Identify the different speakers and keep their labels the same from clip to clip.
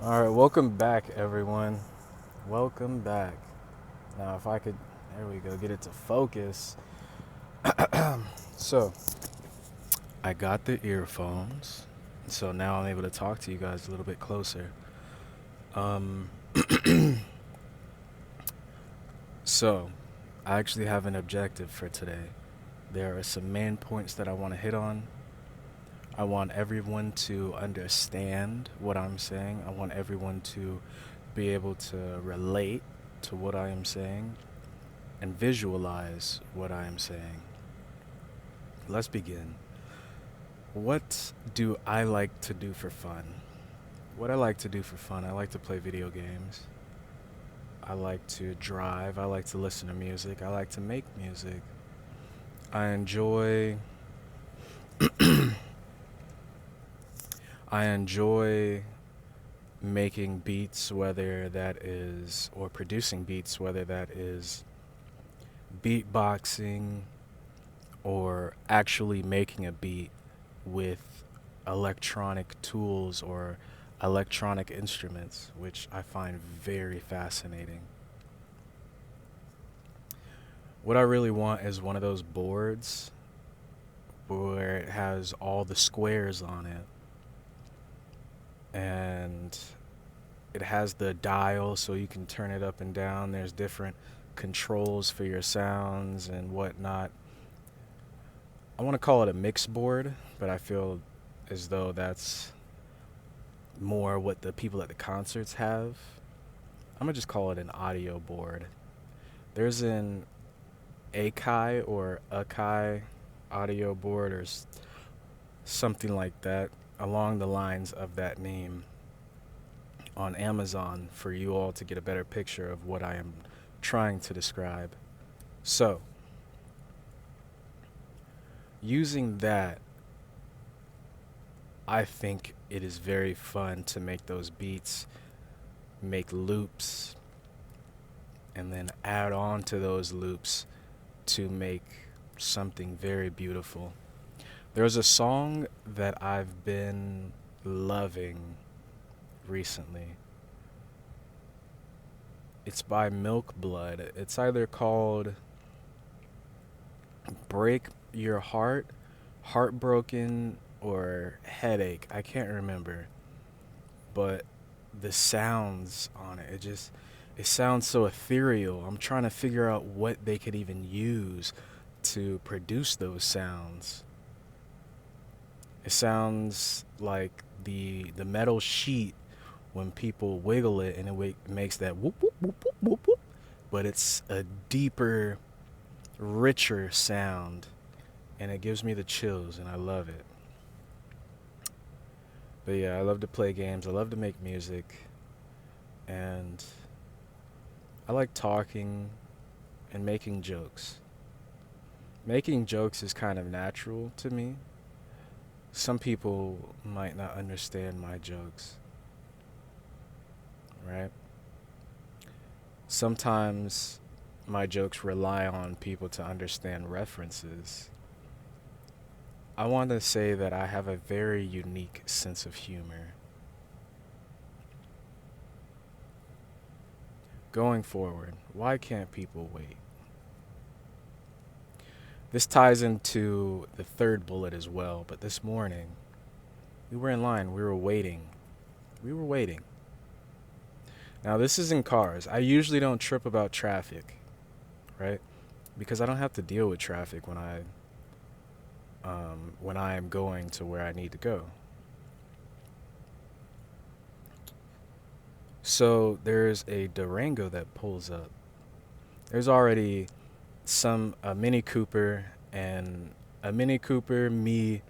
Speaker 1: All right, welcome back, everyone. Welcome back. Now, if I could, there we go, get it to focus. So, I got the earphones, so now I'm able to talk to you guys a little bit closer. Um, so, I actually have an objective for today. There are some main points that I want to hit on. I want everyone to understand what I'm saying. I want everyone to be able to relate to what I am saying and visualize what I am saying. Let's begin. What do I like to do for fun? What I like to do for fun, I like to play video games. I like to drive. I like to listen to music. I like to make music. I enjoy I enjoy making beats, whether that is, or producing beats, whether that is beatboxing or actually making a beat with electronic tools or electronic instruments, which I find very fascinating. What I really want is one of those boards where it has all the squares on it and it has the dial so you can turn it up and down. There's different controls for your sounds and whatnot. I want to call it a mix board, but I feel as though that's more what the people at the concerts have. I'm gonna just call it an audio board. There's an Akai or Akai audio board or something like that along the lines of that name on Amazon for you all to get a better picture of what I am trying to describe. So, using that, I think it is very fun to make those beats, make loops, and then add on to those loops to make something very beautiful. There's a song that I've been loving recently. It's by Milk Blood. It's either called Break Your Heart, Heartbroken, or Headache. I can't remember. But the sounds on it, it sounds so ethereal. I'm trying to figure out what they could even use to produce those sounds. It sounds like the metal sheet when people wiggle it and makes that whoop whoop whoop whoop whoop whoop, but it's a deeper, richer sound, and it gives me the chills, and I love it. But yeah, I love to play games. I love to make music, and I like talking and making jokes. Making jokes is kind of natural to me. Some people might not understand my jokes, right? Sometimes my jokes rely on people to understand references. I want to say that I have a very unique sense of humor. Going forward, why can't people wait? This ties into the third bullet as well, but this morning, we were in line, we were waiting. We were waiting. Now, this is in cars. I usually don't trip about traffic, right? Because I don't have to deal with traffic when I am going to where I need to go. So there's a Durango that pulls up. There's already a Mini Cooper and a Mini Cooper, me,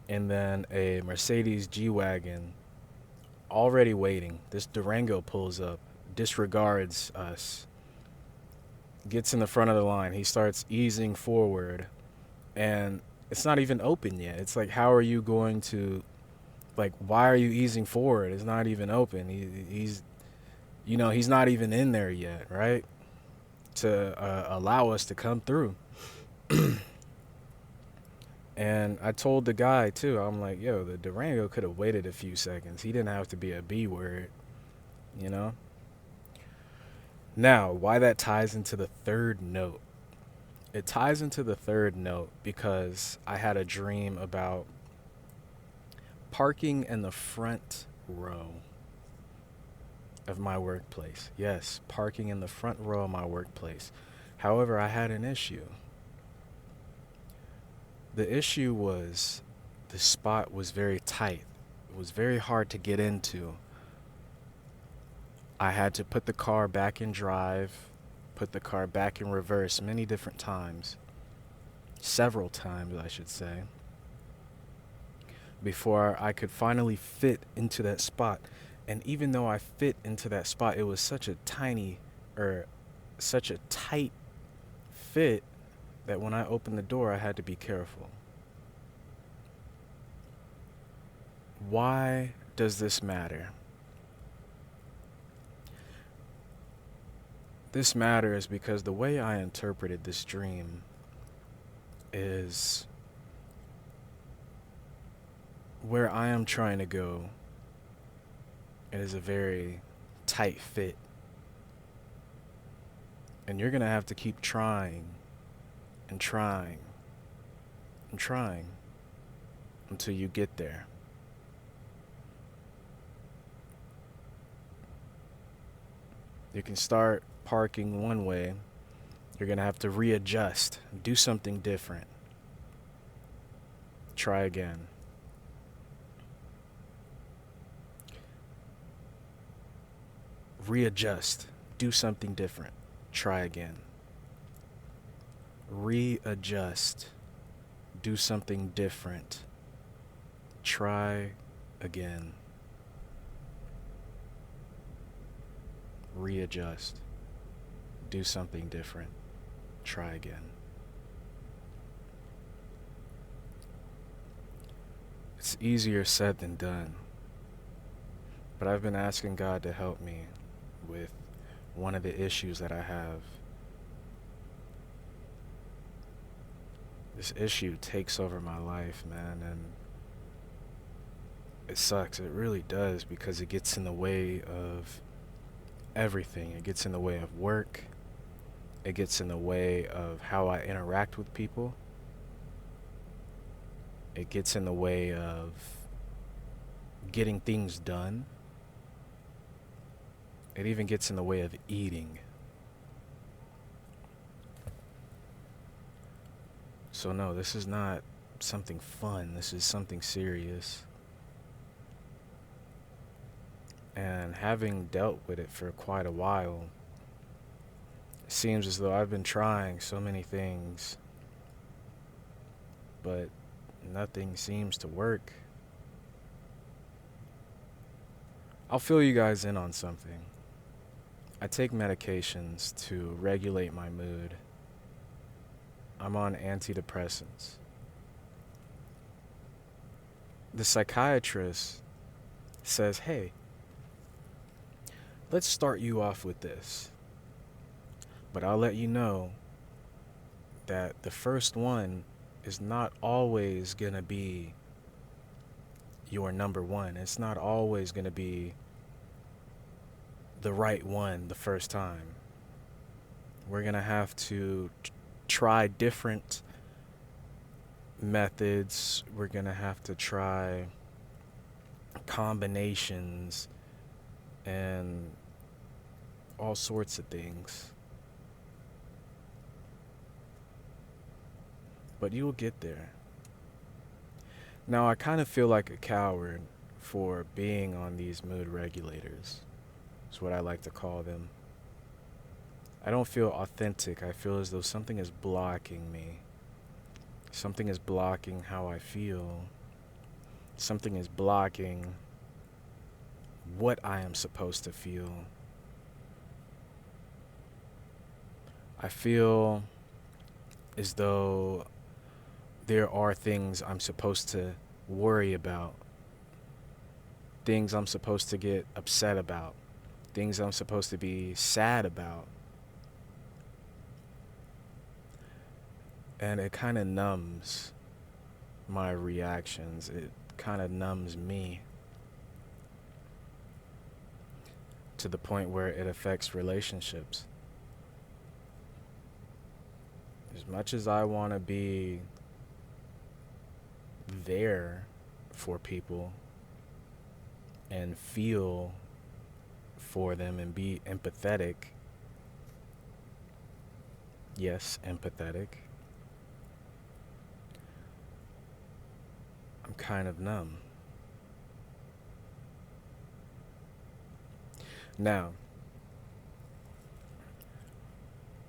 Speaker 1: and then a Mercedes G Wagon already waiting. This Durango pulls up, disregards us, gets in the front of the line. He starts easing forward, and it's not even open yet. It's like, how are you going to, like, why are you easing forward? It's not even open. He's not even in there yet, right? To allow us to come through. And I told the guy too, I'm like, yo, the Durango could have waited a few seconds. He didn't have to be a B word. you know? Now, why that ties into the third note. It ties into the third note because I had a dream about parking in the front row of my workplace. Yes, parking in the front row of my workplace. However, I had an issue. The issue was the spot was very tight. It was very hard to get into. I had to put the car back in drive, put the car back in reverse many different times. Several times, I should say, before I could finally fit into that spot. And even though I fit into that spot, it was such a tiny or such a tight fit that when I opened the door, I had to be careful. Why does this matter? This matters because the way I interpreted this dream is where I am trying to go. It is a very tight fit. And you're going to have to keep trying and trying and trying until you get there. You can start parking one way. You're going to have to readjust, do something different. Try again. Readjust, do something different. Try again. Readjust, do something different. Try again. Readjust, do something different. Try again. It's easier said than done, but I've been asking God to help me with one of the issues that I have. This issue takes over my life, man, and it sucks. It really does because it gets in the way of everything. It gets in the way of work. It gets in the way of how I interact with people. It gets in the way of getting things done. It even gets in the way of eating. So no, this is not something fun. This is something serious. And having dealt with it for quite a while, it seems as though I've been trying so many things, but nothing seems to work. I'll fill you guys in on something. I take medications to regulate my mood. I'm on antidepressants. The psychiatrist says, hey, let's start you off with this. But I'll let you know that the first one is not always going to be your number one. It's not always going to be the right one the first time. We're going to have to try different methods. We're going to have to try combinations and all sorts of things. But you will get there. Now, I kind of feel like a coward for being on these mood regulators. That's what I like to call them. I don't feel authentic. I feel as though something is blocking me. Something is blocking how I feel. Something is blocking what I am supposed to feel. I feel as though there are things I'm supposed to worry about, things I'm supposed to get upset about, things I'm supposed to be sad about. And it kind of numbs my reactions. It kind of numbs me. to the point where it affects relationships. As much as I want to be there for people and feel for them and be empathetic, yes, empathetic, I'm kind of numb. Now,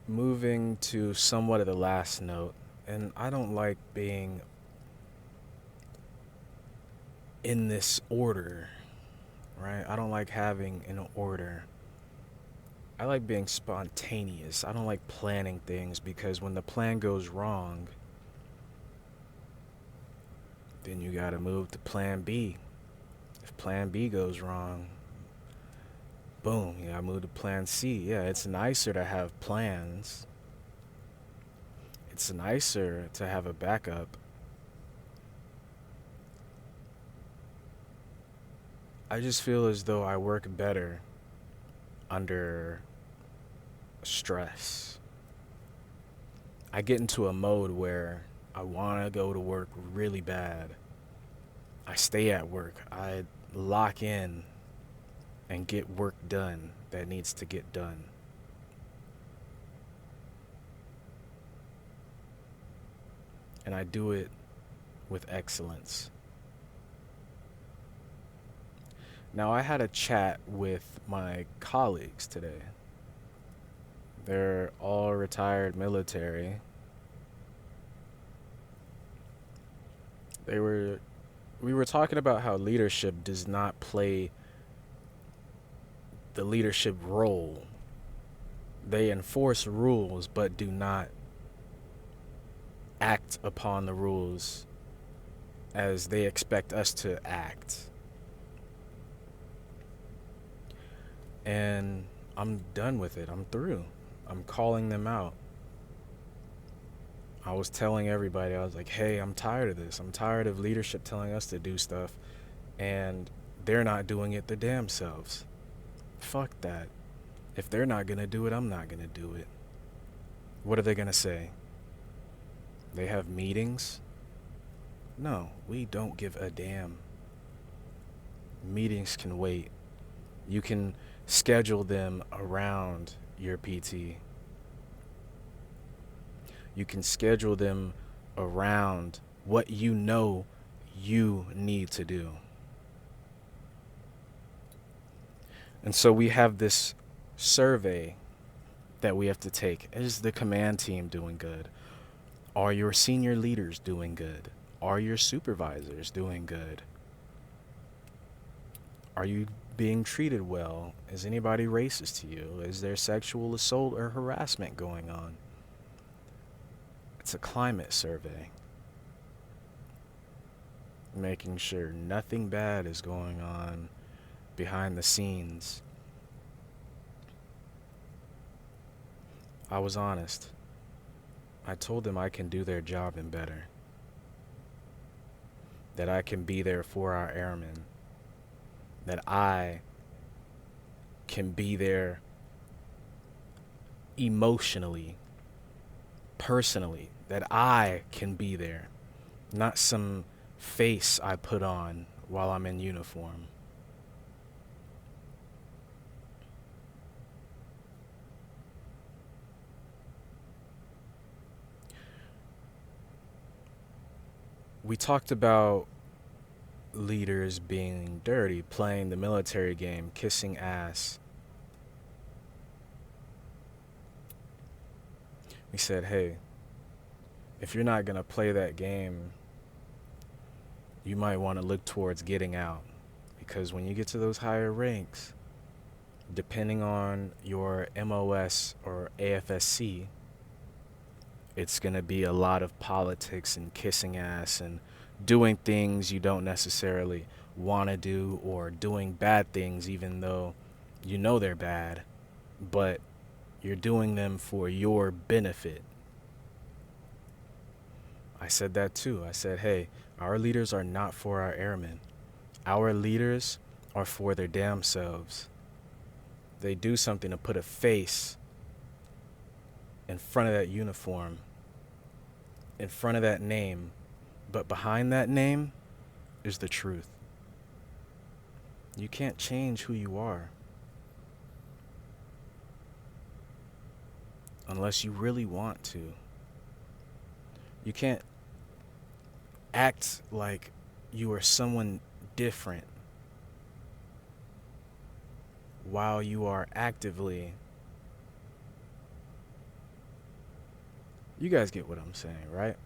Speaker 1: moving to somewhat of the last note, and I don't like being in this order, right? I don't like having an order. I like being spontaneous. I don't like planning things because when the plan goes wrong, then you gotta move to plan B. If plan B goes wrong, boom, you gotta move to plan C. Yeah, it's nicer to have plans. It's nicer to have a backup. I just feel as though I work better under stress. I get into a mode where I want to go to work really bad. I stay at work. I lock in and get work done that needs to get done. And I do it with excellence. Now, I had a chat with my colleagues today. They're all retired military. We were talking about how leadership does not play the leadership role. They enforce rules but do not act upon the rules as they expect us to act. And I'm done with it. I'm through. I'm calling them out. I was telling everybody, I was like, hey, I'm tired of this. I'm tired of leadership telling us to do stuff and they're not doing it their damn selves. Fuck that. If they're not gonna do it, I'm not gonna do it. What are they gonna say? They have meetings? No, we don't give a damn. Meetings can wait. You can schedule them around your PT. You can schedule them around what you know you need to do. And so we have this survey that we have to take. Is the command team doing good? Are your senior leaders doing good? Are your supervisors doing good? Are you being treated well? Is anybody racist to you? Is there sexual assault or harassment going on? It's a climate survey. Making sure nothing bad is going on behind the scenes. I was honest. I told them I can do their job and better. That I can be there for our airmen. That I can be there emotionally, personally. That I can be there. Not some face I put on while I'm in uniform. We talked about leaders being dirty, playing the military game, kissing ass. We said, hey, if you're not going to play that game, you might want to look towards getting out. Because when you get to those higher ranks, depending on your MOS or AFSC, it's going to be a lot of politics and kissing ass and doing things you don't necessarily want to do, or doing bad things even though you know they're bad, but you're doing them for your benefit. I said that too. I said, hey, our leaders are not for our airmen. Our leaders are for their damn selves. They do something to put a face in front of that uniform, in front of that name, but behind that name is the truth. You can't change who you are unless you really want to. You can't act like you are someone different while you are actively. You guys get what I'm saying, right?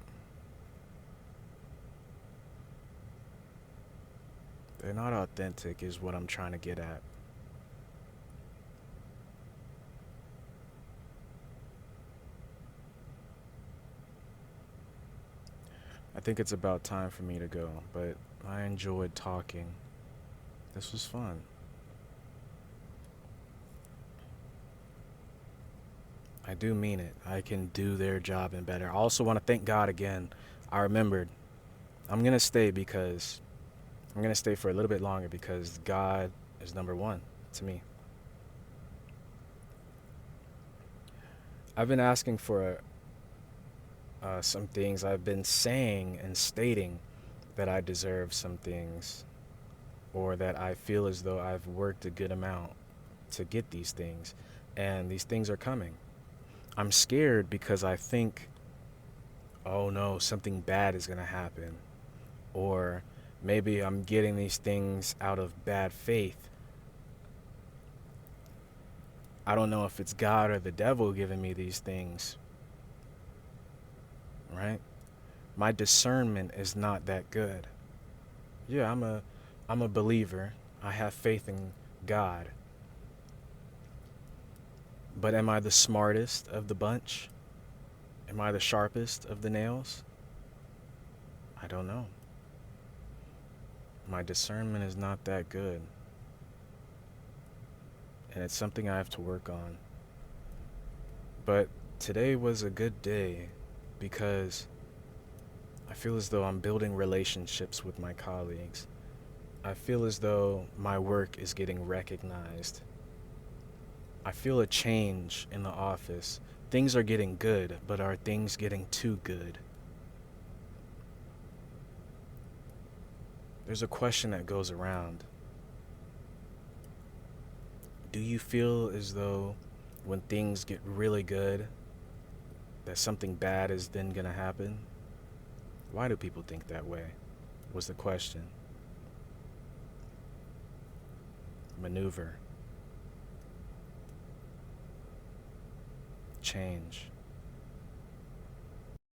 Speaker 1: They're not authentic, is what I'm trying to get at. I think it's about time for me to go, but I enjoyed talking. This was fun. I do mean it. I can do their job and better. I also want to thank God again. I remembered I'm going to stay because I'm going to stay for a little bit longer because God is number one to me. I've been asking for some things. I've been saying and stating that I deserve some things or that I feel as though I've worked a good amount to get these things. And these things are coming. I'm scared because I think, oh no, something bad is going to happen. Or maybe I'm getting these things out of bad faith. I don't know if it's God or the devil giving me these things. Right? My discernment is not that good. Yeah, I'm a believer. I have faith in God. But am I the smartest of the bunch? Am I the sharpest of the nails? I don't know. My discernment is not that good. And it's something I have to work on. But today was a good day because I feel as though I'm building relationships with my colleagues. I feel as though my work is getting recognized. I feel a change in the office. Things are getting good, but are things getting too good? There's a question that goes around. Do you feel as though when things get really good, that something bad is then gonna happen? Why do people think that way? Was the question. Maneuver. Change.